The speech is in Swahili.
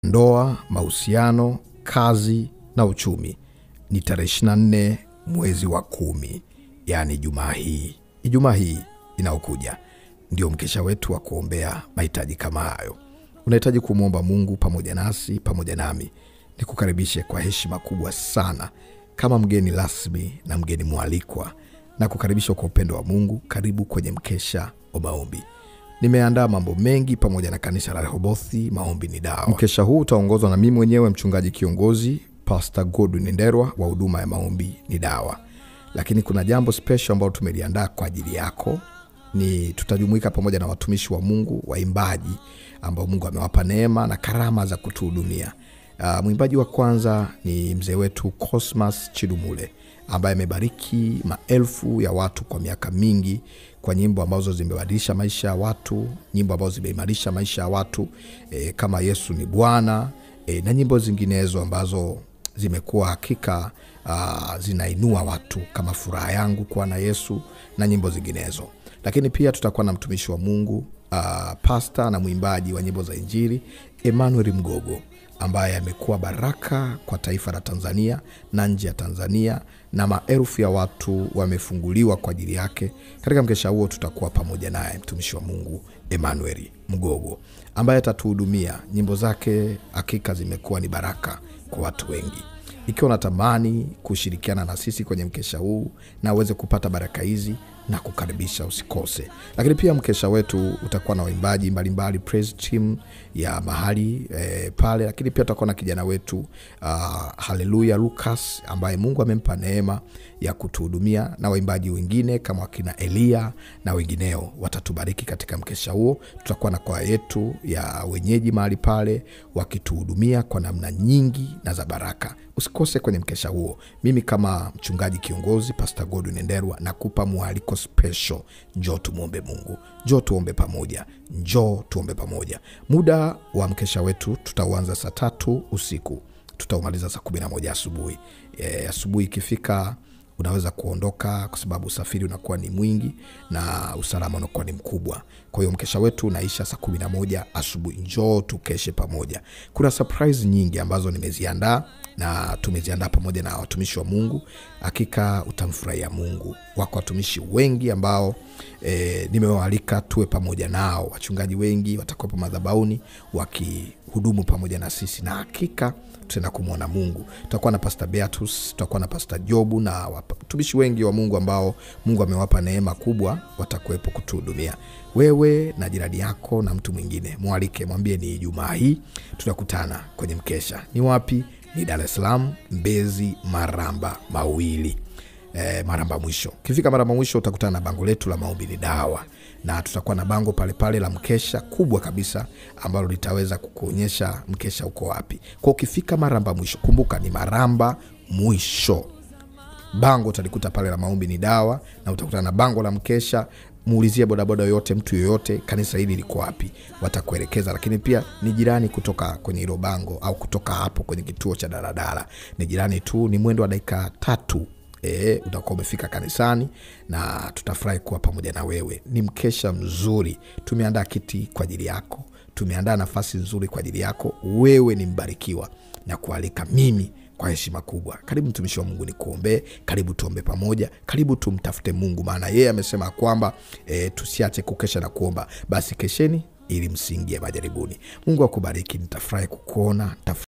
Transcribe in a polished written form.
ndoa, mahusiano, kazi na uchumi. Ni tarehe 24 mwezi wa 10, yani Ijumaa hii inaokuja. Ndio mkesha wetu wa kuombea mahitaji kama hayo. Unahitaji kumuomba Mungu pamoja nasi, pamoja nami. Nikukaribishe kwa heshima kubwa sana kama mgeni rasmi na mgeni mwalikwa, na kukaribisha kwa upendo wa Mungu. Karibu kwenye mkesha wa maombi. Nimeandaa mambo mengi pamoja na kanisa la Rehobothi Maombi ni Dawa. Mkesha huu utaongozwa na mimi mwenyewe, mchungaji kiongozi Pastor Godwin Ndelwa wa huduma ya Maombi ni Dawa. Lakini kuna jambo special ambalo tumeliandaa kwa ajili yako. Ni tutajumuika pamoja na watumishi wa Mungu, waimbaji ambao Mungu amewapa neema na karama za kutuhudumia. Mwimbaji wa kwanza ni mzee wetu Cosmas Chidumule, ambaye amebariki maelfu ya watu kwa miaka mingi kwa nyimbo ambazo zimebadilisha maisha ya watu, nyimbo ambazo zimeimarisha maisha ya watu kama Yesu ni Bwana, na nyimbo zinginezo ambazo zimekuwa hakika zinainua watu kama Furaha Yangu Kuwa na Yesu na nyimbo zinginezo. Lakini pia tutakuwa na mtumishi wa Mungu, pastor na mwimbaji wa nyimbo za Injili Emmanuel Mgogo, ambaye amekuwa baraka kwa taifa la Tanzania na nje ya Tanzania, na maelfu ya watu wamefunguliwa kwa ajili yake. Katika mkesha huo tutakuwa pamoja naye mtumishi wa Mungu Emmanuel Mgogo, ambaye atatuhudumia. Nyimbo zake hakika zimekuwa ni baraka kwa watu wengi. Ikiwa unatamani kushirikiana na sisi kwenye mkesha huu na uweze kupata baraka hizi, na kukaribisha, usikose. Lakini pia mkesha wetu utakuwa na waimbaji mbalimbali, praise team ya mahali pale. Lakini pia tutakuwa na kijana wetu Hallelujah Lucas, ambaye Mungu amempa neema ya kutuhudumia, na waimbaji wengine kama wakina Elia na wengineo watatubariki katika mkesha huo. Tutakuwa na kwaya yetu ya wenyeji mahali pale wakituhudumia kwa namna nyingi na za baraka. Usikose kwenye mkesha huo. Mimi kama mchungaji kiongozi Pastor Godwin Ndelwa nakupa mwaliko special. Njoo tumuombe Mungu. Njoo tuombe pamoja. Njoo tuombe pamoja. Muda wa mkesha wetu tutauanza saa 3 usiku. Tutaumaliza saa 11 asubuhi. Asubuhi ikifika unaweza kuondoka kwa sababu usafiri unakuwa ni mwingi na usalama unakuwa ni mkubwa. Kwa hiyo mkesha wetu unaisha saa 11 asubuhi. Njoo tukeshe pamoja. Kuna surprise nyingi ambazo nimeziandaa na tumeziandaa pamoja na watumishi wa Mungu. Hakika utamfurahia Mungu. Wako watumishi wengi ambao nimewaalika tuwe pamoja nao. Wachungaji wengi watakuwa madhabahuni wakihudumu pamoja na sisi, na hakika tutaenda kumuona Mungu. Tutakuwa na Pastor Beatus, tutakuwa na Pastor Jobu na watumishi wengi wa Mungu ambao Mungu amewapa neema kubwa, watakuwepo kutuhudumia. Wewe na jirani yako na mtu mwingine mwalike, mwambie ni Ijumaa hii tutakutana kwenye mkesha. Ni wapi? Ni Dar es Salaam, Mbezi, Maramba Mawili. Maramba Mwisho. Ukifika Maramba Mwisho utakutana na bango letu la Maombi ni Dawa, na tutakuwa na bango pale la mkesha kubwa kabisa ambalo litaweza kukuonyesha mkesha uko wapi. Kwa ukifika Maramba Mwisho, kumbuka ni Maramba Mwisho. Bango utalikuta pale la Maombi ni Dawa, na utakutana na bango la mkesha. Muulizie bodaboda yoyote, mtu yoyote, kanisa hili liko wapi, watakuelekeza. Lakini pia ni jirani kutoka kwenye hilo bango, au kutoka hapo kwenye kituo cha daladala. Ni jirani tu, ni mwendo wa dakika 3 utakuwa umefika kanisani, na tutafurahi kuwa pamoja na wewe. Ni mkesha mzuri. Tumeandaa kiti kwa ajili yako. Tumeandaa nafasi nzuri kwa ajili yako. Wewe ni mbarikiwa, na kualika mimi kwa heshima kubwa. Karibu mtumishi wa Mungu nikuombe. Karibu tuombe pamoja. Karibu tumtafute Mungu, maana yeye amesema kwamba tusiache kukesha na kuomba. Basi kesheni ili msiingie majaribuni. Mungu akubariki. Nitafurahi kukuona.